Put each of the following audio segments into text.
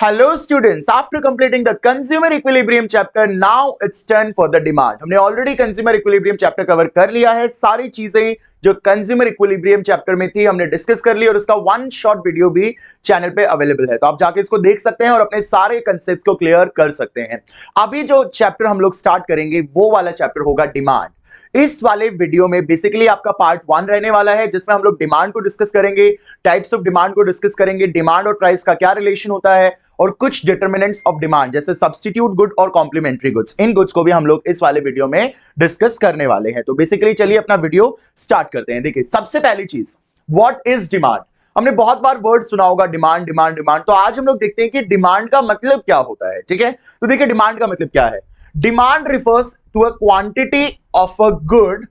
Hello students, after completing the consumer equilibrium chapter, now it's turn for the demand. हमने already consumer equilibrium chapter cover कर लिया है। सारी चीजें जो कंज्यूमर इक्विलिब्रियम चैप्टर में थी हमने डिस्कस कर ली और उसका वन शॉट वीडियो भी चैनल पे अवेलेबल है, तो आप जाके इसको देख सकते हैं और अपने सारे कंसेप्ट्स को क्लियर कर सकते हैं। अभी जो चैप्टर हम लोग स्टार्ट करेंगे वो वाला चैप्टर होगा डिमांड। इस वाले वीडियो में बेसिकली आपका पार्ट 1 रहने वाला है, जिसमें हम लोग डिमांड को डिस्कस करेंगे, टाइप्स ऑफ डिमांड को डिस्कस करेंगे, डिमांड और प्राइस का क्या रिलेशन होता है और कुछ डिटरमिनेंट्स ऑफ डिमांड जैसे सब्स्टिट्यूट गुड और कॉम्प्लीमेंट्री गुड्स, इन गुड्स को भी हम लोग इस वाले वीडियो में डिस्कस करने वाले हैं। तो बेसिकली चलिए अपना वीडियो स्टार्ट करते हैं। देखिए सबसे पहली चीज, व्हाट इज डिमांड। हमने बहुत बार वर्ड सुना होगा डिमांड डिमांड डिमांड, तो आज हम लोग देखते हैं कि डिमांड का मतलब क्या होता है। ठीक है, तो देखिए डिमांड का मतलब क्या है। Demand refers to a quantity of a good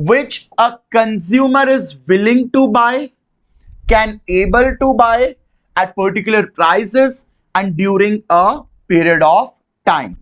which a consumer is willing to buy, can able to buy at particular prices and during a period of time.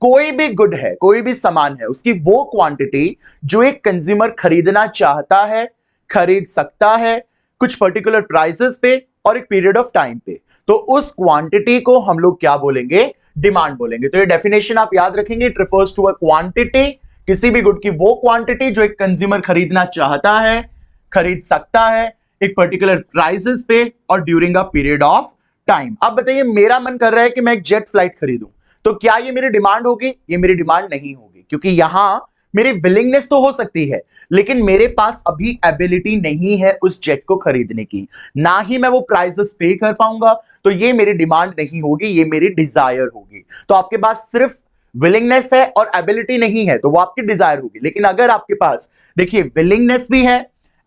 कोई भी गुड है, कोई भी सामान है, उसकी वो क्वांटिटी जो एक कंज्यूमर खरीदना चाहता है, खरीद सकता है कुछ पर्टिकुलर प्राइसेस पे और एक पीरियड ऑफ टाइम पे, तो उस क्वांटिटी को हम लोग क्या बोलेंगे, डिमांड बोलेंगे। तो ये डेफिनेशन आप याद रखेंगे, it refers to a quantity, किसी भी गुड की वो क्वांटिटी जो एक कंज्यूमर खरीदना चाहता है, खरीद सकता है एक पर्टिकुलर प्राइसेस पे और during a period of time. अब बताइए मेरा मन कर रहा है कि मैं एक जेट फ्लाइट खरीदूं, तो क्या ये मेरी डिमांड होगी? ये मेरी डिमांड नहीं होगी, क्योंकि यहां मेरी विलिंगनेस तो हो सकती है लेकिन मेरे पास अभी एबिलिटी नहीं है उस जेट को खरीदने की, ना ही मैं वो प्राइसेस पे कर पाऊंगा, तो ये मेरी डिमांड नहीं होगी, ये मेरी डिजायर होगी। तो आपके पास सिर्फ विलिंगनेस है और एबिलिटी नहीं है तो वो आपकी डिजायर होगी। लेकिन अगर आपके पास देखिए विलिंगनेस भी है,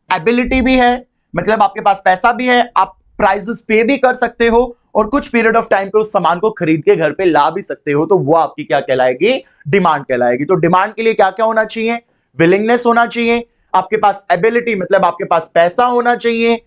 एबिलिटी भी है, मतलब आपके पास पैसा भी है, आप प्राइसेस पे भी कर सकते हो और कुछ पीरियड ऑफ टाइम पे उस सामान को खरीद के घर पे ला भी सकते हो, तो वो आपकी क्या कहलाएगी, डिमांड कहलाएगी। तो डिमांड के लिए क्या क्या होना चाहिए, विलिंगनेस होना चाहिए, आपके पास एबिलिटी मतलब आपके पास पैसा होना चाहिए,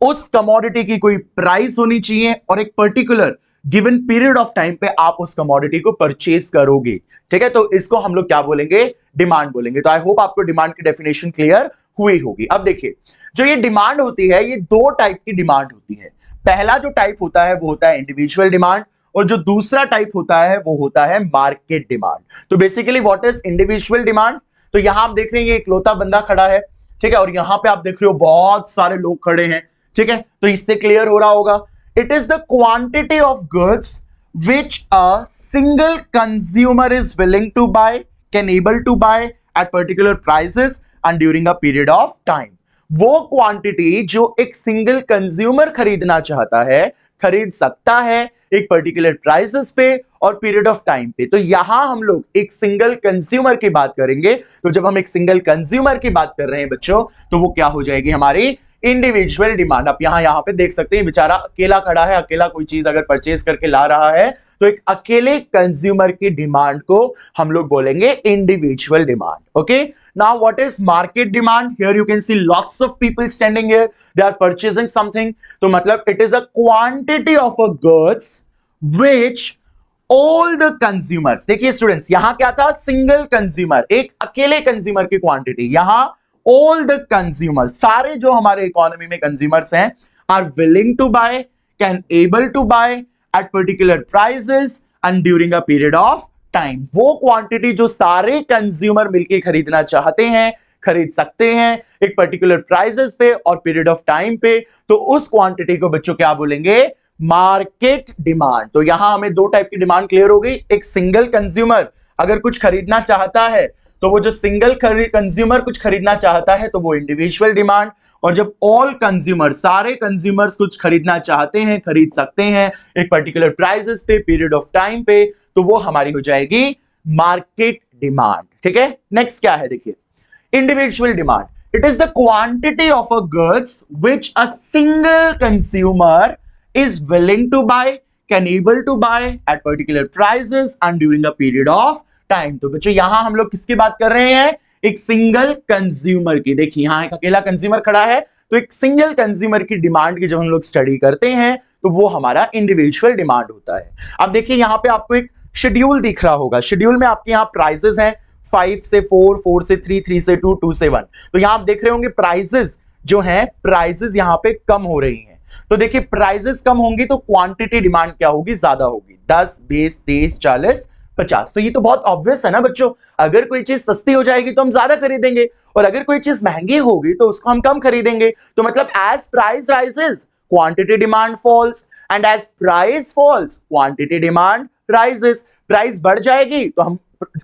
उस कमोडिटी की कोई प्राइस होनी चाहिए और एक particular given period of time पे आप उस कमोडिटी को परचेज करोगे। ठीक है, तो इसको हम लोग क्या बोलेंगे, डिमांड बोलेंगे। तो आई होप आपको डिमांड की डेफिनेशन क्लियर हुई होगी। अब देखिए जो ये डिमांड होती है, ये दो टाइप की डिमांड होती है। पहला जो टाइप होता है वो होता है इंडिविजुअल डिमांड और जो दूसरा टाइप होता है वो होता है मार्केट डिमांड। तो basically what is individual demand, तो यहां आप देख रहे हैं ये इकलौता बंदा खड़ा है, ठीक है, और यहां पे आप देख रहे हो बहुत सारे लोग खड़े हैं, ठीक है, तो इससे क्लियर हो रहा होगा। It is the quantity of goods which a single consumer is willing to buy, can able to buy at particular prices and during a period of time. वो क्वांटिटी जो एक सिंगल कंज्यूमर खरीदना चाहता है, खरीद सकता है एक पर्टिकुलर प्राइसेस पे और पीरियड ऑफ टाइम पे। तो यहां हम लोग एक सिंगल कंज्यूमर की बात करेंगे। तो जब हम एक सिंगल कंज्यूमर की बात कर रहे हैं बच्चों, तो वो क्या हो जाएगी, हमारी इंडिविजुअल डिमांड। आप यहां पे देख सकते हैं बेचारा अकेला खड़ा है, अकेला कोई चीज अगर परचेज करके ला रहा है तो एक अकेले कंज्यूमर की डिमांड को हम लोग बोलेंगे individual demand. Okay, now what is market demand? Here you can see lots of people standing here, they are purchasing something, तो मतलब it is a quantity of a goods which all the consumers, देखिए students यहां क्या था, single consumer, एक अकेले consumer की quantity, यहां all the consumers, सारे जो हमारे इकोनॉमी में कंज्यूमर्स हैं are willing to buy, can able to buy at particular prices and during a period of time. वो क्वांटिटी जो सारे कंज्यूमर मिलके खरीदना चाहते हैं, खरीद सकते हैं एक पर्टिकुलर प्राइसेस पे और पीरियड ऑफ टाइम पे, तो उस क्वांटिटी को बच्चों क्या बोलेंगे, मार्केट डिमांड। तो यहां हमें दो टाइप की डिमांड क्लियर हो गई। एक सिंगल कंज्यूमर अगर कुछ खरीदना चाहता है तो वो जो सिंगल कंज्यूमर कुछ खरीदना चाहता है तो वो इंडिविजुअल डिमांड, और जब ऑल कंज्यूमर, सारे कंज्यूमर्स कुछ खरीदना चाहते हैं, खरीद सकते हैं एक पर्टिकुलर प्राइसेस पे, पीरियड ऑफ टाइम पे, तो वो हमारी हो जाएगी मार्केट डिमांड। ठीक है, नेक्स्ट क्या है, देखिए individual demand. It is the quantity of a goods which a single consumer is willing to buy, can able to buy at particular prices and during a period of time. तो बच्चों यहां हम लोग किसकी बात कर रहे हैं, एक सिंगल कंज्यूमर की। देखिए यहां एक अकेला कंज्यूमर खड़ा है, तो एक सिंगल कंज्यूमर की डिमांड की जब हम लोग स्टडी करते हैं तो वो हमारा इंडिविजुअल डिमांड होता है। अब देखिए यहां पे आपको एक शेड्यूल दिख रहा होगा, शेड्यूल में आपके यहां प्राइसेस हैं 5 से 4, 4 से 3, 3 से 2, 2 से 1। तो यहां आप देख रहे होंगे प्राइसेस जो हैं, प्राइसेस यहां पे कम हो रही हैं, तो देखिए प्राइसेस कम होंगी तो क्वांटिटी डिमांड क्या होगी, ज्यादा होगी, 10, 20, 30, 40, 50। तो ये तो बहुत ऑब्वियस है ना बच्चों, अगर कोई चीज सस्ती हो जाएगी तो हम ज्यादा खरीदेंगे, और अगर कोई चीज महंगी होगी तो उसको हम कम खरीदेंगे। तो मतलब as price rises quantity demand falls, and as price falls quantity demand rises. Price बढ़ जाएगी तो हम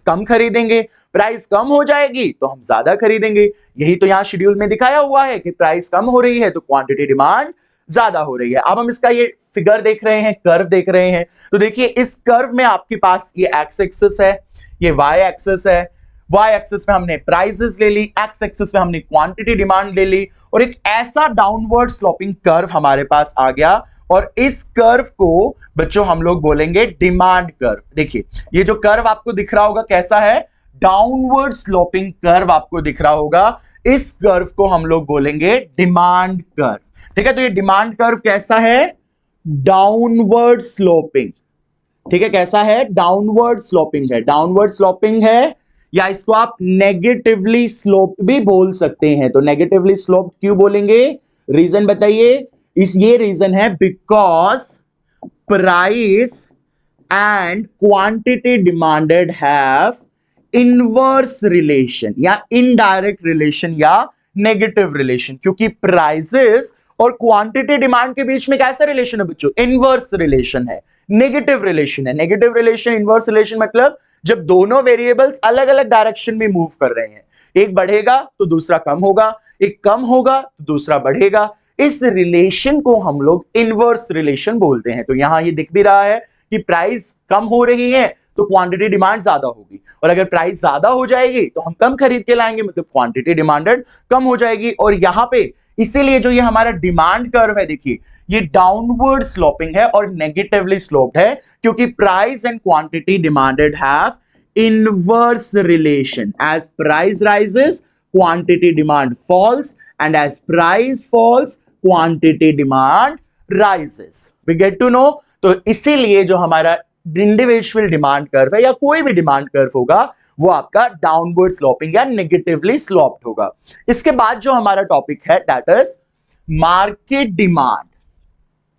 कम खरीदेंगे, प्राइस कम हो जाएगी तो हम ज्यादा खरीदेंगे। यही तो यहाँ शेड्यूल में दिखाया हुआ है कि प्राइस कम हो रही है तो क्वांटिटी डिमांड ज्यादा हो रही है। अब हम इसका ये फिगर देख रहे हैं, कर्व देख रहे हैं, तो देखिए इस कर्व में आपके पास ये एक्स एक्सिस है, ये वाई एक्सिस है। वाई एक्सिस में हमने प्राइसेस ले ली, एक्स एक्सिस में हमने क्वांटिटी डिमांड ले ली, और एक ऐसा डाउनवर्ड स्लोपिंग कर्व हमारे पास आ गया, और इस कर्व को बच्चों हम लोग बोलेंगे डिमांड कर्व। देखिए ये जो कर्व आपको दिख रहा होगा कैसा है, डाउनवर्ड स्लोपिंग कर्व आपको दिख रहा होगा, इस कर्व को हम लोग बोलेंगे डिमांड कर्व। ठीक है, तो ये डिमांड कर्व कैसा है, डाउनवर्ड स्लोपिंग। ठीक है, कैसा है, डाउनवर्ड स्लोपिंग है, डाउनवर्ड स्लोपिंग है, या इसको आप नेगेटिवली स्लोप भी बोल सकते हैं। तो नेगेटिवली स्लोप क्यों बोलेंगे, रीजन बताइए। ये रीजन है because price and quantity demanded have inverse relation, या इनडायरेक्ट रिलेशन, या नेगेटिव रिलेशन। क्योंकि प्राइसेस और क्वांटिटी डिमांड के बीच में कैसा रिलेशन है बच्चों, इनवर्स रिलेशन है, नेगेटिव रिलेशन है। नेगेटिव रिलेशन, इनवर्स रिलेशन मतलब जब दोनों वेरिएबल्स अलग अलग डायरेक्शन में मूव कर रहे हैं, एक बढ़ेगा तो दूसरा कम होगा, एक कम होगा तो दूसरा बढ़ेगा, इस रिलेशन को हम लोग इनवर्स रिलेशन बोलते हैं। तो यहां ये दिख भी रहा है कि प्राइस कम हो रही है तो क्वांटिटी डिमांड ज्यादा होगी, और अगर प्राइस ज्यादा हो जाएगी तो हम कम खरीद के लाएंगे, मतलब क्वांटिटी डिमांडेड कम हो जाएगी। और यहां पे इसीलिए जो ये हमारा डिमांड कर्व है, देखिए ये डाउनवर्ड स्लोपिंग है और नेगेटिवली स्लोप्ड है, क्योंकि price and quantity demanded have inverse relation. As price rises quantity demand falls, and as price falls quantity demand rises. We get to know. तो इसीलिए जो हमारा इंडिविजुअल डिमांड कर्व है या कोई भी डिमांड कर्व होगा वो आपका डाउनवर्ड स्लोपिंग या नेगेटिवली स्लोप्ड होगा। इसके बाद जो हमारा टॉपिक है that is market demand.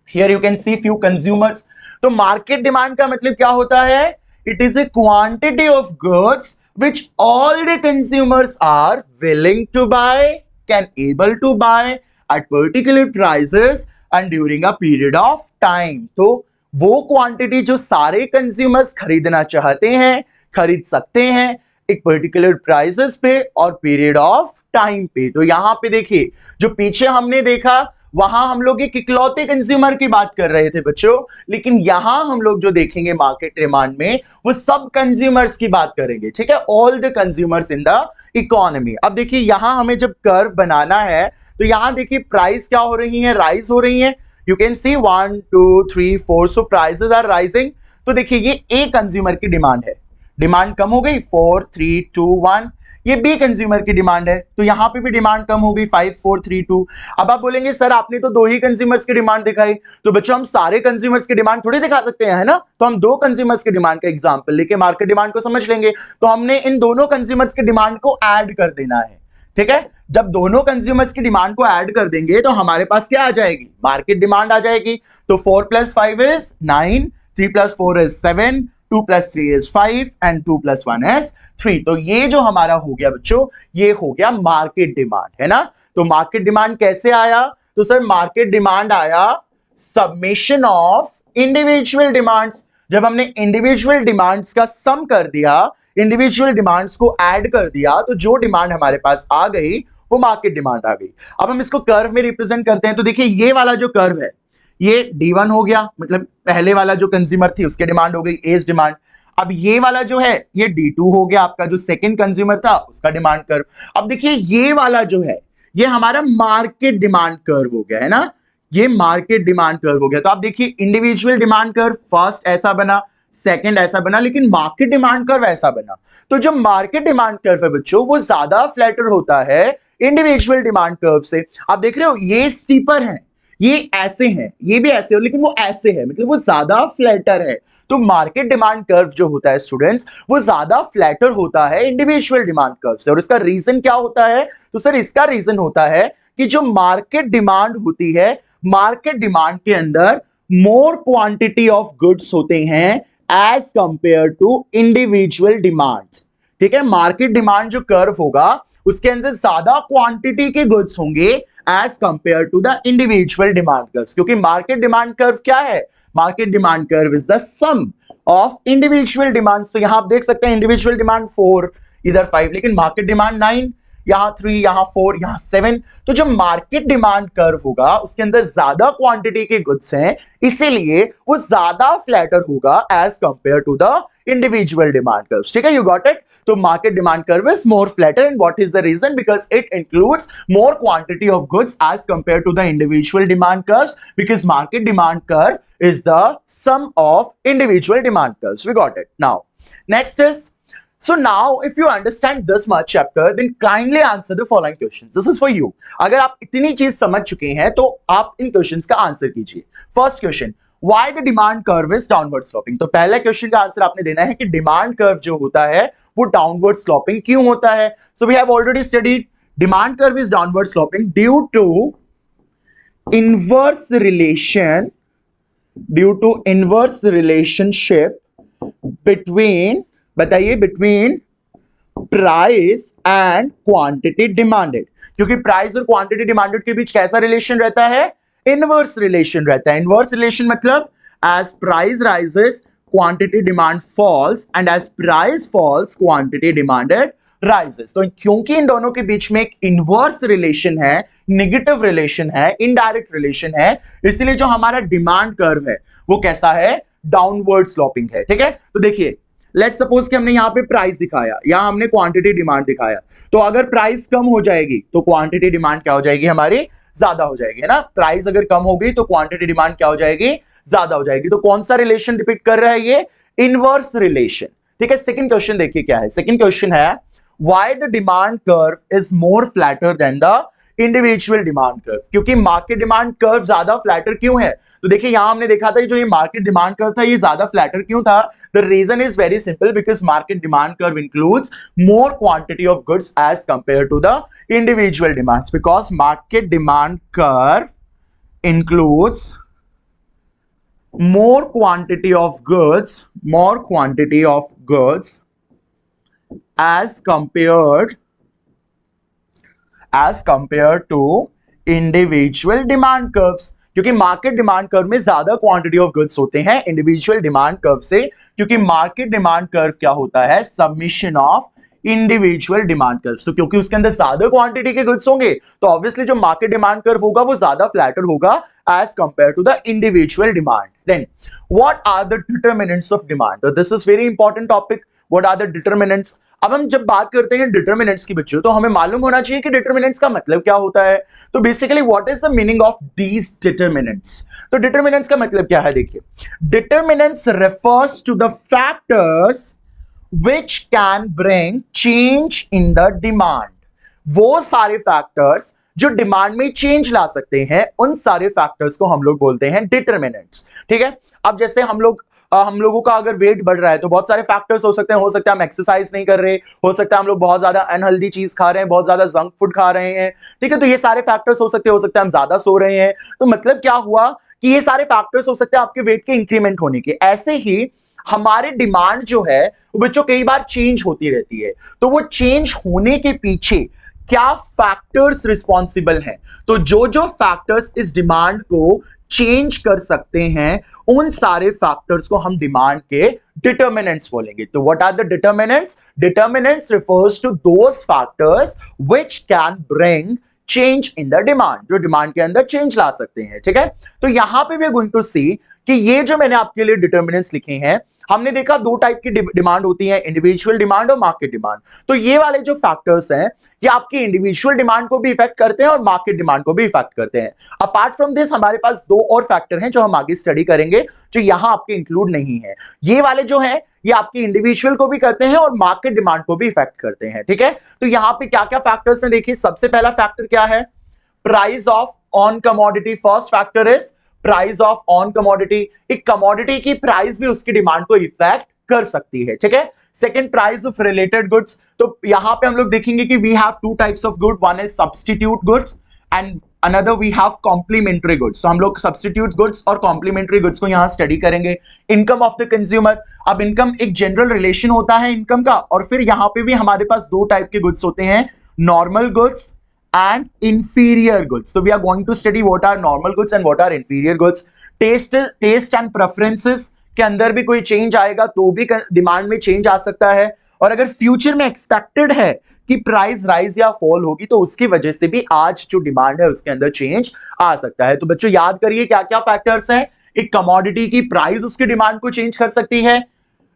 Here you can see few consumers. तो मार्केट डिमांड का मतलब क्या होता है, it is a quantity of goods which all the consumers are willing to buy, can able to buy at particular prices and during a period of time। तो वो quantity जो सारे कंज्यूमर्स खरीदना चाहते हैं, खरीद सकते हैं एक पर्टिकुलर प्राइसेस पे और पीरियड ऑफ टाइम पे। तो यहां पे देखिए जो पीछे हमने देखा वहां हम लोग एक इकलौते कंज्यूमर की बात कर रहे थे बच्चों, लेकिन यहां हम लोग जो देखेंगे मार्केट डिमांड में वो सब कंज्यूमर्स की बात करेंगे। ठीक है, all the consumers in the economy. अब देखिए यहां हमें जब कर्व बनाना है तो यहां देखिए प्राइस क्या हो रही है, राइज हो रही है। You can see 1 2 3 4, so prices are rising. तो देखिए ये ए कंज्यूमर की डिमांड है, डिमांड कम हो गई 4 3 2 1। ये बी कंज्यूमर की डिमांड है तो यहां पे भी डिमांड कम हो गई 5 4 3 2। अब आप बोलेंगे सर आपने तो दो ही कंज्यूमर्स की डिमांड दिखाई, तो बच्चों हम सारे कंज्यूमर्स की डिमांड थोड़ी दिखा सकते हैं, है ना। तो हम दो कंज्यूमर्स की डिमांड का एग्जांपल लेके मार्केट डिमांड को समझ लेंगे। तो हमने इन दोनों कंज्यूमर्स की डिमांड को ऐड कर देना है। ठीक है, जब दोनों कंज्यूमर्स की डिमांड को ऐड कर देंगे तो हमारे पास क्या आ जाएगी, मार्केट डिमांड आ जाएगी। तो 4 + 5 is 9, 3 + 4 is 7, 2 + 3 is 5 and 2 + 1 is 3। तो ये जो हमारा हो गया बच्चों, ये हो गया मार्केट डिमांड, है ना। तो मार्केट डिमांड कैसे आया, तो सर मार्केट डिमांड आया सबमिशन ऑफ इंडिविजुअल डिमांड्स। जब हमने इंडिविजुअल डिमांड्स का सम कर दिया, इंडिविजुअल डिमांड्स को ऐड कर दिया, तो जो डिमांड हमारे पास आ गई वो मार्केट डिमांड आ गई। अब हम इसको कर्व में रिप्रेजेंट करते हैं। तो देखिए ये वाला जो कर्व है ये D1 हो गया, मतलब पहले वाला जो कंज्यूमर थी उसकी डिमांड हो गई, एज डिमांड। अब ये वाला जो है ये D2 हो गया, आपका जो सेकंड कंज्यूमर था उसका डिमांड कर्व। अब देखिए ये वाला जो है ये हमारा मार्केट डिमांड कर्व हो गया, है ना। ये मार्केट डिमांड कर्व हो गया। तो आप देखिए इंडिविजुअल डिमांड कर्व फर्स्ट ऐसा बना, सेकंड ऐसा बना, लेकिन मार्केट डिमांड कर्व ऐसा बना। तो जो मार्केट डिमांड कर्व है बच्चों वो ज्यादा फ्लैटर होता है इंडिविजुअल डिमांड कर्व से। आप देख रहे हो ये स्टीपर है, ये ऐसे हैं, ये भी ऐसे हो, लेकिन वो ऐसे है, मतलब वो ज्यादा फ्लैटर है। तो मार्केट डिमांड कर्व जो होता है स्टूडेंट्स वो ज्यादा फ्लैटर होता है इंडिविजुअल डिमांड कर्व से। और इसका रीजन क्या होता है, तो सर इसका रीजन होता है कि जो मार्केट डिमांड होती है, मार्केट डिमांड के अंदर मोर क्वांटिटी ऑफ गुड्स होते हैं as compare to individual demands. ठीक है, मार्केट डिमांड जो कर्व होगा उसके अंदर ज्यादा क्वांटिटी के गुड्स होंगे as compare to the individual demand curve, क्योंकि मार्केट डिमांड कर्व क्या है? Market demand curve is the sum of individual demands. तो यहां आप देख सकते हैं इंडिविजुअल डिमांड 4, इधर 5, लेकिन मार्केट डिमांड 9, यहां 3, यहां 4, यहां 7। तो जो मार्केट डिमांड कर्व होगा उसके अंदर ज्यादा क्वांटिटी के गुड्स हैं, इसीलिए वो ज्यादा फ्लैटर होगा as compare to the individual demand curve. ठीक है, यू गॉट इट? तो market demand curve is more flatter, and what is the reason? Because it includes more quantity of goods as compare to the individual demand curves, because market demand curve is the sum of individual demand curves. We got it. Now, next is, so now if you understand this much chapter, then kindly answer the following questions. This is for you. अगर आप इतनी चीज समझ चुके हैं तो आप इन questions का आंसर कीजिए। First question, why the demand curve is downward sloping? तो पहले क्वेश्चन का आंसर आपने देना है कि डिमांड कर्व जो होता है वो डाउनवर्ड स्लोपिंग क्यों होता है। So we have already studied demand curve is downward sloping due to inverse relation, due to inverse relationship between, बताइए, between price and quantity demanded। क्योंकि प्राइस और क्वांटिटी डिमांडेड के बीच कैसा रिलेशन रहता है? इनवर्स रिलेशन रहता है। इनवर्स रिलेशन मतलब as price rises quantity demand falls and as price falls quantity demanded rises। तो क्योंकि इन दोनों के बीच में एक इनवर्स रिलेशन है, नेगेटिव रिलेशन है, इनडायरेक्ट रिलेशन है, इसलिए जो हमारा डिमांड कर्व है वो कैसा है? डाउनवर्ड स्लोपिंग है। ठीक है, तो देखिए, लेट्स सपोज कि हमने यहाँ पे प्राइस दिखाया, यहाँ हमने क्वांटिटी डिमांड दिखाया, तो अगर प्राइस कम हो जाएगी तो क्वांटिटी डिमांड क्या हो जाएगी? हमारी ज्यादा हो जाएगी, है ना? प्राइस अगर कम हो गई तो क्वांटिटी डिमांड क्या हो जाएगी? ज्यादा हो जाएगी। तो कौन सा रिलेशन डिपिक्ट कर रहा है? ये इनवर्स रिलेशन। ठीक है, सेकंड क्वेश्चन देखिए क्या है। सेकंड क्वेश्चन है, why the demand curve is more flatter than the individual demand curve? क्योंकि मार्केट डिमांड कर्व ज्यादा फ्लैटर क्यों है? तो देखिए यहां हमने देखा था कि जो ये मार्केट डिमांड कर्व था ये ज्यादा फ्लैटर क्यों था? The reason is very simple, because market demand curve includes more quantity of goods as compare to the individual demands, because market demand curve includes more quantity of goods as compared to individual demand curves। क्योंकि market demand curve में ज्यादा quantity of goods होते हैं individual demand curve से, क्योंकि market demand curve क्या होता है? Submission of individual demand curve. So क्योंकि उसके अंदर ज्यादा क्वांटिटी के गुड्स होंगे तो ऑब्वियसली जो मार्केट डिमांड कर्व होगा वो ज्यादा फ्लैटर होगा as compare to the individual demand. Then what are the determinants of demand? तो this is very important topic. What are the determinants? अब हम जब बात करते हैं डिटरमिनेंट्स की बच्चों, तो हमें मालूम होना चाहिए कि डिटरमिनेंट्स का मतलब क्या होता है। तो basically what is the meaning of these determinants? तो डिटरमिनेंट्स का मतलब क्या है? देखिए, determinants refers to the factors which can bring change in the demand। वो सारे फैक्टर्स जो डिमांड में चेंज ला सकते हैं, उन सारे फैक्टर्स को हम लोग बोलते हैं डिटरमिनेंट्स। ठीक है, अब जैसे हम लोगों का अगर वेट बढ़ रहा है तो बहुत सारे फैक्टर्स हो सकते हैं हम एक्सरसाइज नहीं कर रहे, हो सकता है हम लोग बहुत ज्यादा अनहेल्दी चीज खा रहे हैं, बहुत ज्यादा जंक फूड खा रहे हैं। ठीक है, तो ये सारे फैक्टर्स हो सकते हैं हम ज्यादा सो रहे हैं। तो मतलब क्या हुआ कि ये सारे फैक्टर्स हो सकते हैं आपके वेट के इंक्रीमेंट होने के। ऐसे ही हमारे डिमांड जो है वो बच्चों कई बार चेंज होती रहती है, तो वो चेंज होने के पीछे क्या फैक्टर्स रिस्पॉन्सिबल हैं? तो जो फैक्टर्स इस डिमांड को चेंज कर सकते हैं, उन सारे फैक्टर्स को हम डिमांड के डिटरमिनेंट्स बोलेंगे। तो what are the determinants? Determinants refers to those factors which can bring change in the demand, जो डिमांड के अंदर चेंज ला सकते हैं। ठीक है, तो यहां पे वी आर गोइंग टू सी कि ये जो मैंने आपके लिए डिटरमिनेंट्स लिखे हैं, हमने देखा दो टाइप की डिमांड होती है, इंडिविजुअल डिमांड और मार्केट डिमांड। तो ये वाले जो फैक्टर्स हैं ये आपकी इंडिविजुअल डिमांड को भी इफेक्ट करते हैं और मार्केट डिमांड को भी इफेक्ट करते हैं। अपार्ट फ्रॉम दिस हमारे पास दो और फैक्टर हैं जो हम आगे स्टडी करेंगे, जो यहां आपके इंक्लूड नहीं है। ये वाले जो हैं ये आपकी इंडिविजुअल को भी करते हैं और मार्केट डिमांड को भी इफेक्ट करते हैं। ठीक है, तो यहां पे क्या क्या फैक्टर्स हैं देखिए। सबसे पहला फैक्टर क्या है? Price of on commodity. First factor is price of on commodity. एक कमोडिटी की प्राइस भी उसकी डिमांड को इफेक्ट कर सकती है। ठीक है, second price of related goods. तो यहां पे हम लोग देखेंगे कि we have two types of good, one is substitute goods and another we have complementary goods. तो हम लोग सब्स्टिट्यूट गुड्स और कॉम्प्लीमेंट्री गुड्स को यहां स्टडी करेंगे। इनकम ऑफ द कंज्यूमर, अब इनकम एक जनरल रिलेशन होता है इनकम का, और फिर यहां पे भी हमारे पास दो टाइप के गुड्स होते हैं, normal goods and inferior goods. So we are going to study what are normal goods and what are inferior goods. Taste and preferences के अंदर भी कोई चेंज आएगा तो भी डिमांड में चेंज आ सकता है, और अगर फ्यूचर में एक्सपेक्टेड है कि प्राइस राइज या फॉल होगी तो उसकी वजह से भी आज जो डिमांड है उसके अंदर चेंज आ सकता है। तो बच्चों याद करिए क्या क्या फैक्टर्स हैं। एक कमोडिटी की प्राइस उसकी डिमांड को चेंज कर सकती है,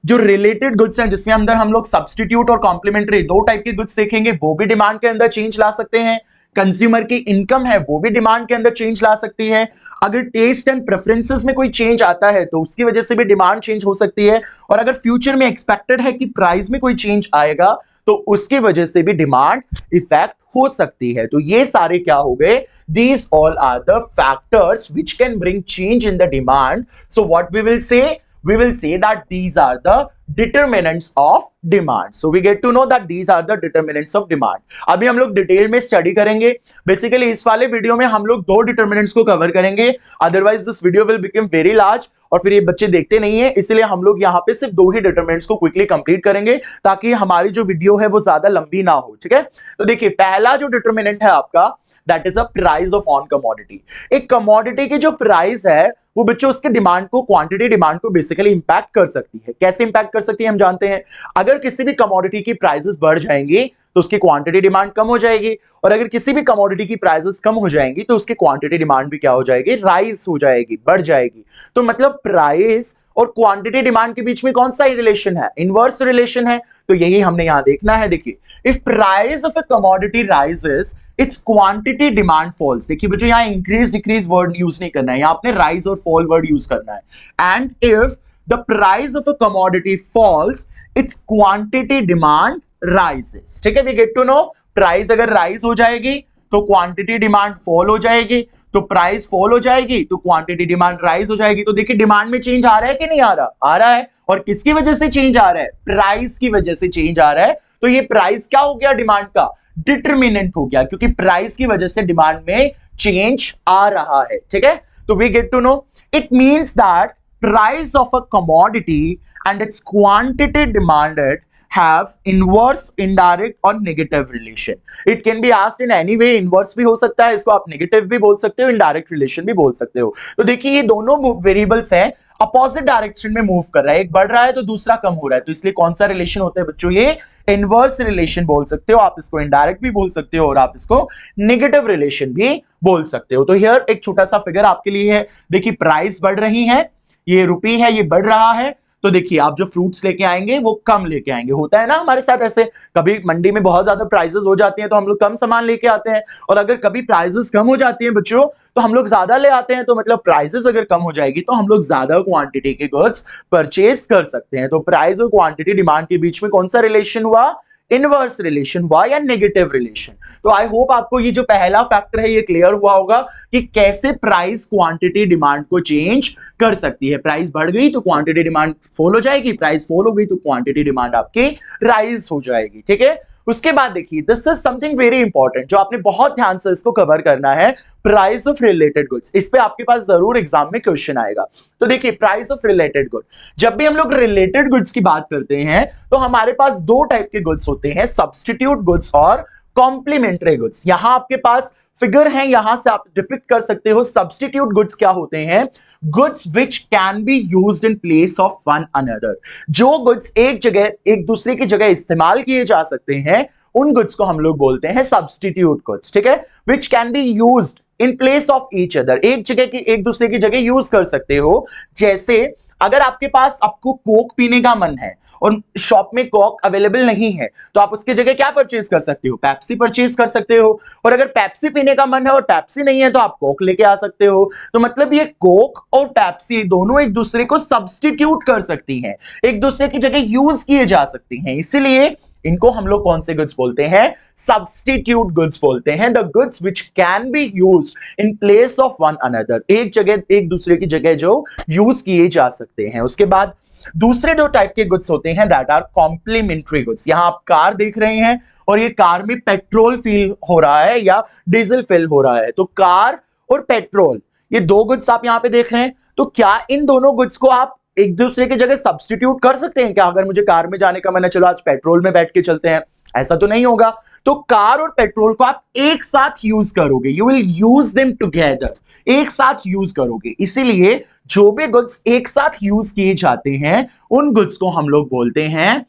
जो रिलेटेड गुड्स हैं जिसमें अंदर हम लोग सब्स्टिट्यूट और कॉम्प्लीमेंट्री दो टाइप के गुड्स देखेंगे वो भी डिमांड के अंदर चेंज ला सकते हैं, कंज्यूमर की इनकम है वो भी डिमांड के अंदर चेंज ला सकती है, अगर टेस्ट एंड प्रेफरेंसेस में कोई चेंज आता है तो उसकी वजह से भी डिमांड चेंज हो सकती है, और अगर फ्यूचर में एक्सपेक्टेड है कि प्राइस में कोई चेंज आएगा तो उसकी वजह से भी डिमांड इफेक्ट हो सकती है। तो ये सारे क्या हो गए, these all are the factors which can bring change in the demand. So what we will say that these are the determinants of demand. So we get to know that these are the determinants of demand. अभी हम लोग detail में study करेंगे। Basically इस वाले video में हम लोग दो डिटर्मिनेंट्स को कवर करेंगे, otherwise this video will become very large और फिर ये बच्चे देखते नहीं है, इसलिए हम लोग यहाँ पे सिर्फ दो ही डिटर्मिनेंट्स को क्विकली कंप्लीट करेंगे ताकि हमारी जो वीडियो है वो ज्यादा लंबी ना हो। ठीक है, तो देखिए पहला जो डिटर्मिनेंट है आपका that is a price of on commodity. एक कमोडिटी की जो प्राइस है वो बच्चों उसके डिमांड को, क्वांटिटी डिमांड को बेसिकली इंपैक्ट कर सकती है। कैसे इंपैक्ट कर सकती है हम जानते हैं, अगर किसी भी कमोडिटी की प्राइसेस बढ़ जाएंगी तो उसकी क्वांटिटी डिमांड कम हो जाएगी, और अगर किसी भी कमोडिटी की प्राइसेस कम हो जाएंगी तो उसकी क्वांटिटी डिमांड भी क्या हो जाएगी, राइज हो जाएगी, बढ़ जाएगी। तो मतलब प्राइस और क्वांटिटी डिमांड के बीच में कौन सा रिलेशन है, इनवर्स रिलेशन है। तो यही हमने यहां देखना है। देखिए if price of a commodity rises its quantity demand falls. देखिए बच्चों यहाँ इंक्रीज डिक्रीज वर्ड यूज नहीं करना है, यहाँ आपने राइज और फॉल वर्ड यूज करना है। And if the price of a commodity falls its quantity demand rises. ठीक है, we get to know price अगर राइज हो जाएगी तो क्वांटिटी डिमांड फॉल हो जाएगी, तो प्राइस फॉल हो जाएगी तो क्वांटिटी डिमांड राइज हो जाएगी। तो देखिए डिमांड में चेंज आ रहा है कि नहीं आ रहा, आ रहा है। और किसकी वजह से चेंज आ रहा है, प्राइस की वजह से चेंज आ रहा है। तो ये प्राइस क्या हो गया, डिमांड का डिटरमिनेंट हो गया, क्योंकि प्राइस की वजह से डिमांड में चेंज आ रहा है। ठीक है, तो we get to know it means that price of a commodity and its quantity demanded have inverse, indirect और negative relation. It can be asked in any way, inverse भी हो सकता है, इसको आप negative भी बोल सकते हो, indirect relation भी बोल सकते हो। तो देखिए ये दोनों वेरिएबल्स हैं, अपोजिट डायरेक्शन में मूव कर रहा है, एक बढ़ रहा है तो दूसरा कम हो रहा है, तो इसलिए कौन सा रिलेशन होता है बच्चों, ये इनवर्स रिलेशन बोल सकते हो, आप इसको इनडायरेक्ट भी बोल सकते हो और आप इसको नेगेटिव रिलेशन भी बोल सकते हो। तो हियर एक छोटा सा फिगर आपके लिए है, देखिए प्राइस बढ़ रही है, ये रुपी है, ये बढ़ रहा है, तो देखिए आप जो फ्रूट्स लेके आएंगे वो कम लेके आएंगे। होता है ना हमारे साथ ऐसे, कभी मंडी में बहुत ज्यादा प्राइसेस हो जाती हैं तो हम लोग कम सामान लेके आते हैं, और अगर कभी प्राइसेस कम हो जाती हैं बच्चों तो हम लोग ज्यादा ले आते हैं। तो मतलब प्राइसेस अगर कम हो जाएगी तो हम लोग ज्यादा क्वांटिटी के गुड्स परचेज कर सकते हैं। तो प्राइस और क्वांटिटी डिमांड के बीच में कौन सा रिलेशन हुआ, इनवर्स रिलेशन हुआ या नेगेटिव रिलेशन। तो आई होप आपको ये जो पहला फैक्टर है ये क्लियर हुआ होगा कि कैसे प्राइस क्वांटिटी डिमांड को चेंज कर सकती है। प्राइस बढ़ गई तो क्वांटिटी डिमांड फॉल हो जाएगी, प्राइस फॉल हो गई तो क्वांटिटी डिमांड आपकी राइज हो जाएगी। ठीक है, उसके बाद देखिए this is something very important जो आपने बहुत ध्यान से इसको कवर करना है, प्राइस ऑफ रिलेटेड गुड्स। इस पे आपके पास जरूर एग्जाम में क्वेश्चन आएगा। तो देखिए प्राइस ऑफ रिलेटेड गुड, जब भी हम लोग रिलेटेड गुड्स की बात करते हैं तो हमारे पास दो टाइप के गुड्स होते हैं, सब्स्टिट्यूट गुड्स और कॉम्प्लीमेंट्री गुड्स। यहां आपके पास फिगर है, यहां से आप डिपिक्ट कर सकते हो सब्स्टिट्यूट गुड्स क्या होते हैं, goods which can be used in place of one another. जो गुड्स एक जगह एक दूसरे की जगह इस्तेमाल किए जा सकते हैं उन गुड्स को हम लोग बोलते हैं सब्स्टिट्यूट गुड्स। ठीक है, which can be used in place of each other, एक जगह की एक दूसरे की जगह यूज कर सकते हो। जैसे अगर आपके पास आपको कोक पीने का मन है और शॉप में कोक अवेलेबल नहीं है तो आप उसकी जगह क्या परचेज कर सकते हो, पेप्सी परचेज कर सकते हो। और अगर पेप्सी पीने का मन है और पेप्सी नहीं है तो आप कोक लेके आ सकते हो। तो मतलब ये कोक और पेप्सी दोनों एक दूसरे को सब्स्टिट्यूट कर सकती हैं, एक दूसरे की जगह यूज किए जा सकती हैं। इसीलिए इनको हम लोग कौन से गुड्स बोलते हैं? सब्स्टिट्यूट गुड्स बोलते हैं। The goods which can be used in place of one another, एक जगह एक दूसरे की जगह जो यूज किए जा सकते हैं। उसके बाद दूसरे दो टाइप के गुड्स होते हैं दैट आर कॉम्प्लीमेंट्री गुड्स। यहां आप कार देख रहे हैं और ये कार में पेट्रोल फिल हो रहा है या डीजल फिल हो रहा है, तो कार और पेट्रोल ये दो गुड्स आप यहां पे देख रहे हैं। तो क्या इन दोनों गुड्स को आप एक दूसरे की जगह सब्स्टिट्यूट कर सकते हैं क्या? अगर मुझे कार में जाने का मन है, चलो आज पेट्रोल में बैठ के चलते हैं, ऐसा तो नहीं होगा। तो कार और पेट्रोल को आप एक साथ यूज करोगे, you will use them together, एक साथ यूज करोगे। इसीलिए जो भी गुड्स एक साथ यूज किए जाते हैं उन गुड्स को हम लोग बोलते हैं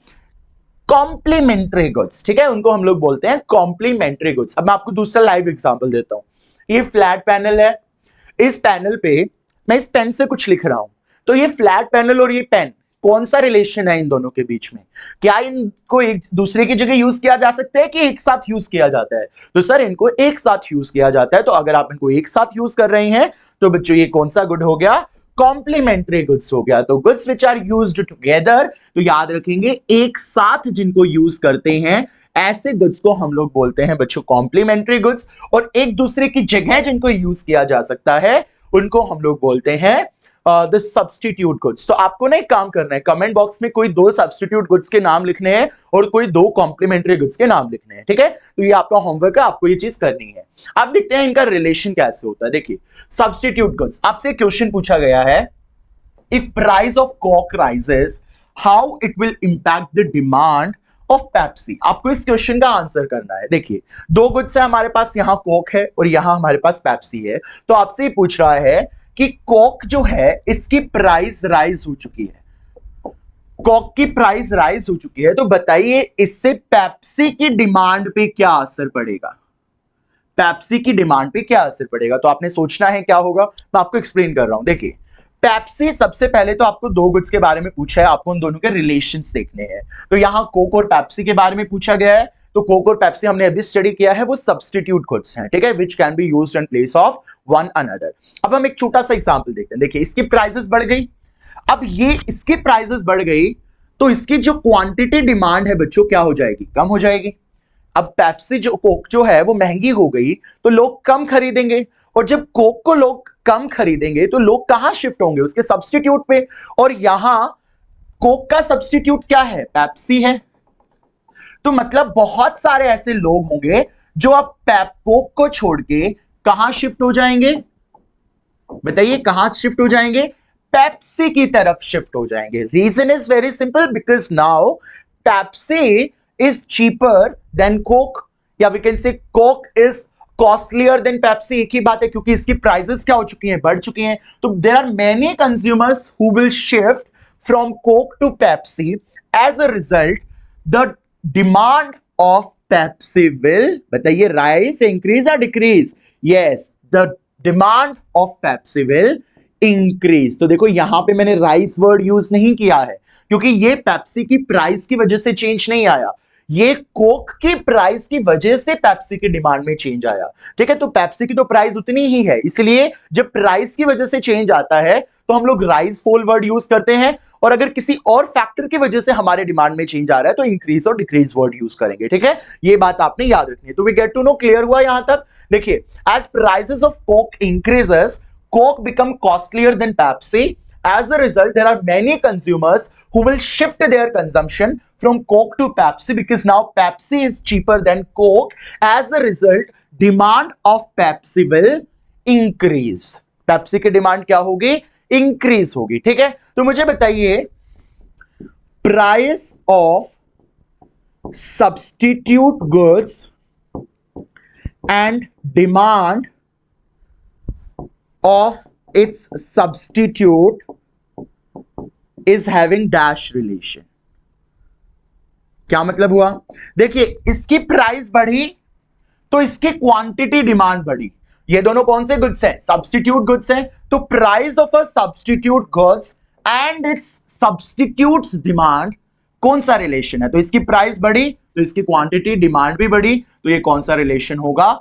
कॉम्प्लीमेंट्री गुड्स। ठीक है, उनको हम लोग बोलते हैं कॉम्प्लीमेंट्री गुड्स। अब मैं आपको दूसरा लाइव एग्जांपल देता हूं। ये फ्लैट पैनल है, इस पैनल पे मैं इस पेन से कुछ लिख रहा हूं, तो ये फ्लैट पैनल और ये पेन, कौन सा रिलेशन है इन दोनों के बीच में? क्या इनको एक दूसरे की जगह यूज किया जा सकता है कि एक साथ यूज किया जाता है? तो सर इनको एक साथ यूज किया जाता है। तो अगर आप इनको एक साथ यूज कर रहे हैं तो बच्चों ये कौन सा गुड हो गया? कॉम्प्लीमेंट्री गुड्स हो गया। तो goods which are used together, तो याद रखेंगे एक साथ जिनको यूज करते हैं ऐसे गुड्स को हम लोग बोलते हैं बच्चों कॉम्प्लीमेंट्री गुड्स। और एक दूसरे की जगह जिनको यूज किया जा सकता है उनको हम लोग बोलते हैं द सब्स्टिट्यूट गुड्स। तो आपको ना एक काम करना है, कमेंट बॉक्स में कोई दो सब्स्टिट्यूट गुड्स के नाम लिखने हैं और कोई दो कॉम्प्लीमेंट्री गुड्स के नाम लिखने हैं। ठीक है, तो ये आपका होमवर्क है, आपको ये चीज करनी है। अब देखते हैं इनका रिलेशन कैसे होता है। देखिए सब्स्टिट्यूट गुड्स, आपसे क्वेश्चन पूछा गया है, if price of Coke rises how it will impact the demand of Pepsi. आपको इस क्वेश्चन का आंसर करना है। देखिए दो गुड्स है हमारे पास, यहां कोक है और यहां हमारे पास पेप्सी है। तो आपसे पूछ रहा है कि कोक जो है इसकी प्राइस राइज हो चुकी है, कोक की प्राइस राइज हो चुकी है, तो बताइए इससे पेप्सी की डिमांड पे क्या असर पड़ेगा? पेप्सी की डिमांड पे क्या असर पड़ेगा? तो आपने सोचना है क्या होगा, मैं आपको एक्सप्लेन कर रहा हूं। देखिए पेप्सी, सबसे पहले तो आपको दो गुड्स के बारे में पूछा है, आपको उन दोनों के रिलेशंस देखने हैं। तो यहां कोक और पेप्सी के बारे में पूछा गया है, तो कोक और पेप्सी हमने अभी स्टडी किया है, वो सब्स्टिट्यूट गुड्स हैं। ठीक है, which can be used in place of one another. अब हम एक छोटा सा एग्जांपल देखते हैं। देखिए इसकी प्राइसेस बढ़ गई, अब ये इसकी प्राइसेस बढ़ गई तो इसकी जो क्वांटिटी डिमांड है बच्चों क्या हो जाएगी? कम हो जाएगी। अब पेप्सी जो कोक जो है वो महंगी हो गई तो लोग कम खरीदेंगे, और जब कोक को लोग कम खरीदेंगे तो लोग कहां शिफ्ट होंगे? उसके सब्स्टिट्यूट पे। और यहां कोक का सब्स्टिट्यूट क्या है? पेप्सी है। तो मतलब बहुत सारे ऐसे लोग होंगे जो अब कोक को छोड़ के कहां शिफ्ट हो जाएंगे? बताइए कहां शिफ्ट हो जाएंगे? पेप्सी की तरफ शिफ्ट हो जाएंगे। Reason is very simple, because now Pepsi is cheaper than Coke, या we can say Coke is costlier than Pepsi. एक ही बात है, क्योंकि इसकी प्राइसेस क्या हो चुकी हैं? बढ़ चुकी हैं। तो there are many consumers who will shift from Coke to Pepsi. As a result the demand of Pepsi will, बताइए राइज, इंक्रीज या decrease? Yes, the demand of Pepsi will increase. तो देखो यहां पे मैंने राइज वर्ड यूज नहीं किया है, क्योंकि ये पेप्सी की प्राइस की वजह से चेंज नहीं आया, ये कोक की प्राइस की वजह से पेप्सी की डिमांड में चेंज आया। ठीक है, तो पेप्सी की तो प्राइस उतनी ही है, इसलिए जब प्राइस की वजह से चेंज आता है तो हम लोग राइज फॉल वर्ड यूज करते हैं, और अगर किसी और फैक्टर की वजह से हमारे डिमांड में चेंज आ रहा है तो इंक्रीज और डिक्रीज वर्ड यूज करेंगे। ठीक है, ये बात आपने याद रखनी है। तो we get to know, clear हुआ यहां तक? देखिए as prices of Coke increases, Coke become costlier than Pepsi. As a result, there are many consumers who will shift their consumption from Coke to Pepsi because now Pepsi is cheaper than Coke. As a result, demand of Pepsi will increase. Pepsi की demand क्या होगी? Increase होगी. ठीक है, तो मुझे बताइए price of substitute goods and demand of its substitute is having dash relation. क्या मतलब हुआ? देखिए इसकी प्राइस बढ़ी तो इसकी क्वांटिटी डिमांड बढ़ी. ये दोनों कौन से गुड्स हैं? सब्स्टिट्यूट गुड्स हैं. तो price of a substitute goods and it's substitutes demand, कौन सा रिलेशन है? तो इसकी प्राइस बढ़ी तो इसकी क्वांटिटी डिमांड भी बढ़ी. तो ये कौन सा रिलेशन होगा?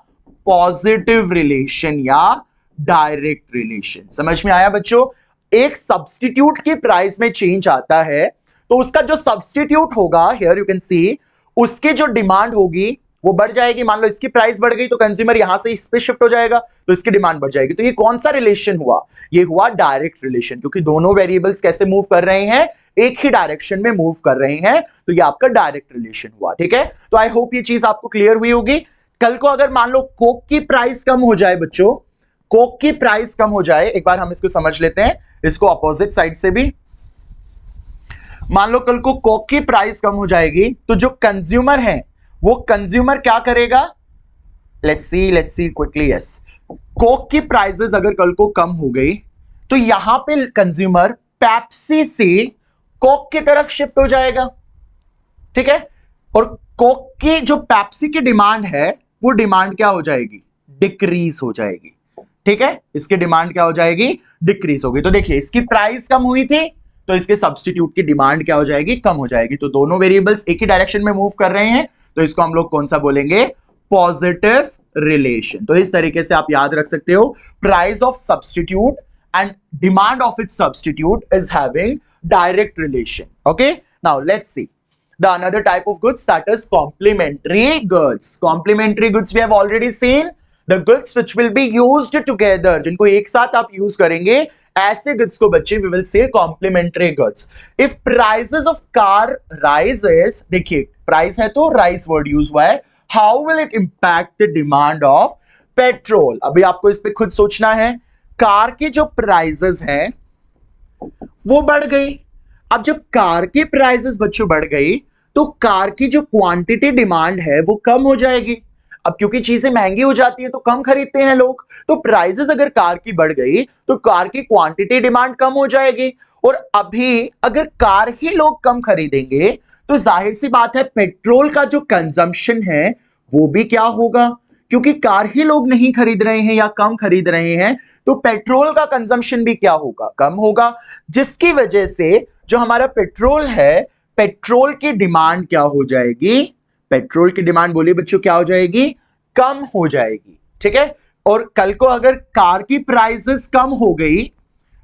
पॉजिटिव रिलेशन या डायरेक्ट रिलेशन. समझ में आया बच्चों? एक सब्स्टिट्यूट की प्राइस में चेंज आता है तो उसका जो सब्स्टिट्यूट होगा, हियर यू कैन सी, उसकी जो डिमांड होगी वो बढ़ जाएगी। मान लो इसकी प्राइस बढ़ गई तो कंज्यूमर यहां से इस पे शिफ्ट हो जाएगा तो इसकी डिमांड बढ़ जाएगी। तो ये कौन सा रिलेशन हुआ? ये हुआ डायरेक्ट रिलेशन, क्योंकि दोनों वेरिएबल्स कैसे मूव कर रहे हैं? एक ही डायरेक्शन में मूव कर रहे हैं, तो ये आपका डायरेक्ट रिलेशन हुआ। ठीक है, तो आई होप ये चीज आपको क्लियर हुई होगी। कल को अगर मान लो कोक की प्राइस कम हो जाए बच्चों, कोक की प्राइस कम हो जाए, एक बार हम इसको समझ लेते हैं, इसको अपोजिट साइड से भी। मान लो कल को कोक की प्राइस कम हो जाएगी तो जो कंज्यूमर है वो कंज्यूमर क्या करेगा? Let's see quickly. Yes, Coke की प्राइसेस अगर कल को कम हो गई तो यहां पे कंज्यूमर पेप्सी से कोक की तरफ शिफ्ट हो जाएगा। ठीक है, और कोक की जो पेप्सी की डिमांड है वो डिमांड क्या हो जाएगी? डिक्रीज हो जाएगी। ठीक है, इसकी डिमांड क्या हो जाएगी? डिक्रीज होगी। तो देखिए इसकी प्राइस कम हुई थी तो इसके सब्स्टिट्यूट की डिमांड क्या हो जाएगी? कम हो जाएगी। तो दोनों वेरिएबल्स एक ही डायरेक्शन में मूव कर रहे हैं, तो इसको हम लोग कौन सा बोलेंगे? Positive relation. तो इस तरीके से आप याद रख सकते हो, price of substitute and demand of it's substitute is having direct relation. Okay, now let's see the another type of goods, that is complementary goods. Complementary goods we have already seen, the goods which will be used together, जिनको एक साथ आप use करेंगे, ऐसे goods को बच्चे we will say complementary goods. If prices of car rises, देखिए price है तो rise word use हुआ है, how will it impact the demand of petrol? अभी आपको इस पे खुद सोचना है। कार की जो प्राइसेस हैं वो बढ़ गई। अब जब कार की प्राइसेस बच्चों बढ़ गई तो कार की जो क्वांटिटी डिमांड है वो कम हो जाएगी। अब क्योंकि चीजें महंगी हो जाती है तो कम खरीदते हैं लोग, तो प्राइसेस अगर कार की बढ़ गई तो कार की क्वांटिटी डिमांड कम हो जाएगी। और अभी अगर कार ही लोग कम खरीदेंगे तो जाहिर सी बात है पेट्रोल का जो कंजम्पशन है वो भी क्या होगा? क्योंकि कार ही लोग नहीं खरीद रहे हैं या कम खरीद रहे हैं तो पेट्रोल का कंजम्पशन भी क्या होगा? कम होगा, जिसकी वजह से जो हमारा पेट्रोल है, पेट्रोल की डिमांड क्या हो जाएगी? पेट्रोल की डिमांड बोलिए बच्चों क्या हो जाएगी? कम हो जाएगी। ठीक है, और कल को अगर कार की प्राइसेस कम हो गई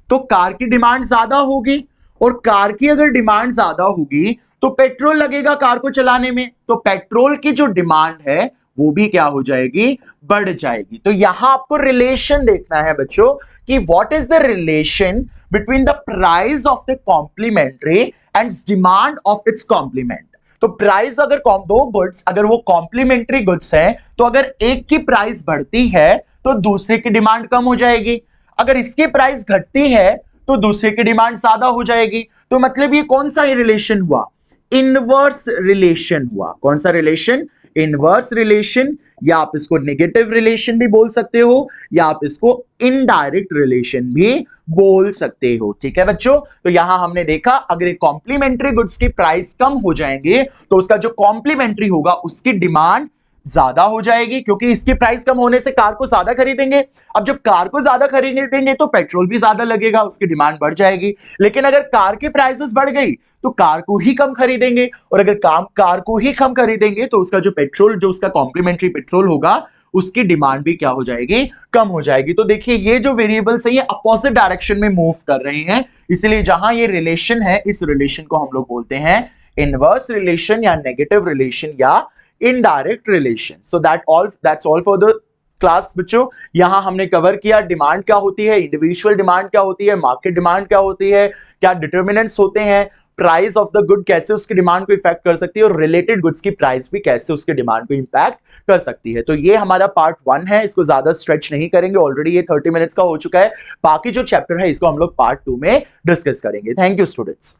तो कार की डिमांड ज्यादा होगी, और कार की अगर डिमांड ज्यादा होगी तो पेट्रोल लगेगा कार को चलाने में, तो पेट्रोल की जो डिमांड है वो भी क्या हो जाएगी? बढ़ जाएगी। तो यहां आपको रिलेशन देखना है बच्चों कि what is the relation between the price of the complementary and demand of its complement. तो प्राइस अगर दो गुड्स अगर वो कॉम्प्लीमेंट्री गुड्स हैं तो अगर एक की प्राइस बढ़ती है तो दूसरे की डिमांड कम हो जाएगी, अगर इसकी प्राइस घटती है तो दूसरे की डिमांड ज्यादा हो जाएगी। तो मतलब ये कौन सा रिलेशन हुआ? इनवर्स रिलेशन हुआ। कौन सा रिलेशन? इनवर्स रिलेशन, या आप इसको नेगेटिव रिलेशन भी बोल सकते हो, या आप इसको इनडायरेक्ट रिलेशन भी बोल सकते हो। ठीक है बच्चों, तो यहां हमने देखा अगर कॉम्प्लीमेंट्री गुड्स की प्राइस कम हो जाएंगे तो उसका जो कॉम्प्लीमेंट्री होगा उसकी डिमांड ज्यादा हो जाएगी, क्योंकि इसकी प्राइस कम होने से कार को ज्यादा खरीदेंगे। अब जब कार को ज्यादा खरीदेंगे तो पेट्रोल भी ज्यादा लगेगा, उसकी डिमांड बढ़ जाएगी। लेकिन अगर कार की प्राइसेस बढ़ गई तो कार को ही कम खरीदेंगे, और अगर कार को ही कम खरीदेंगे तो उसका जो पेट्रोल, जो उसका कॉम्प्लीमेंट्री पेट्रोल होगा, उसकी डिमांड भी क्या हो जाएगी? कम हो जाएगी। तो देखिए ये जो वेरिएबल्स है ये अपोजिट डायरेक्शन में मूव कर रहे हैं, इसलिए जहां ये रिलेशन है इस रिलेशन को हम लोग बोलते हैं इनवर्स रिलेशन या नेगेटिव रिलेशन या indirect relation. So that's all for the class बच्चों। यहां हमने कवर किया डिमांड क्या होती है, इंडिविजुअल डिमांड क्या होती है, मार्केट डिमांड क्या होती है, क्या डिटर्मिनेंट्स होते हैं, प्राइस ऑफ द गुड कैसे उसकी डिमांड को इफेक्ट कर सकती है, और रिलेटेड गुड्स की प्राइस भी कैसे उसके डिमांड को इंपैक्ट कर सकती है। तो ये हमारा पार्ट 1 है, इसको ज्यादा स्ट्रेच नहीं करेंगे, ऑलरेडी ये 30 मिनट्स का हो चुका है। बाकी जो चैप्टर है इसको हम लोग पार्ट 2 में डिस्कस करेंगे। Thank you students.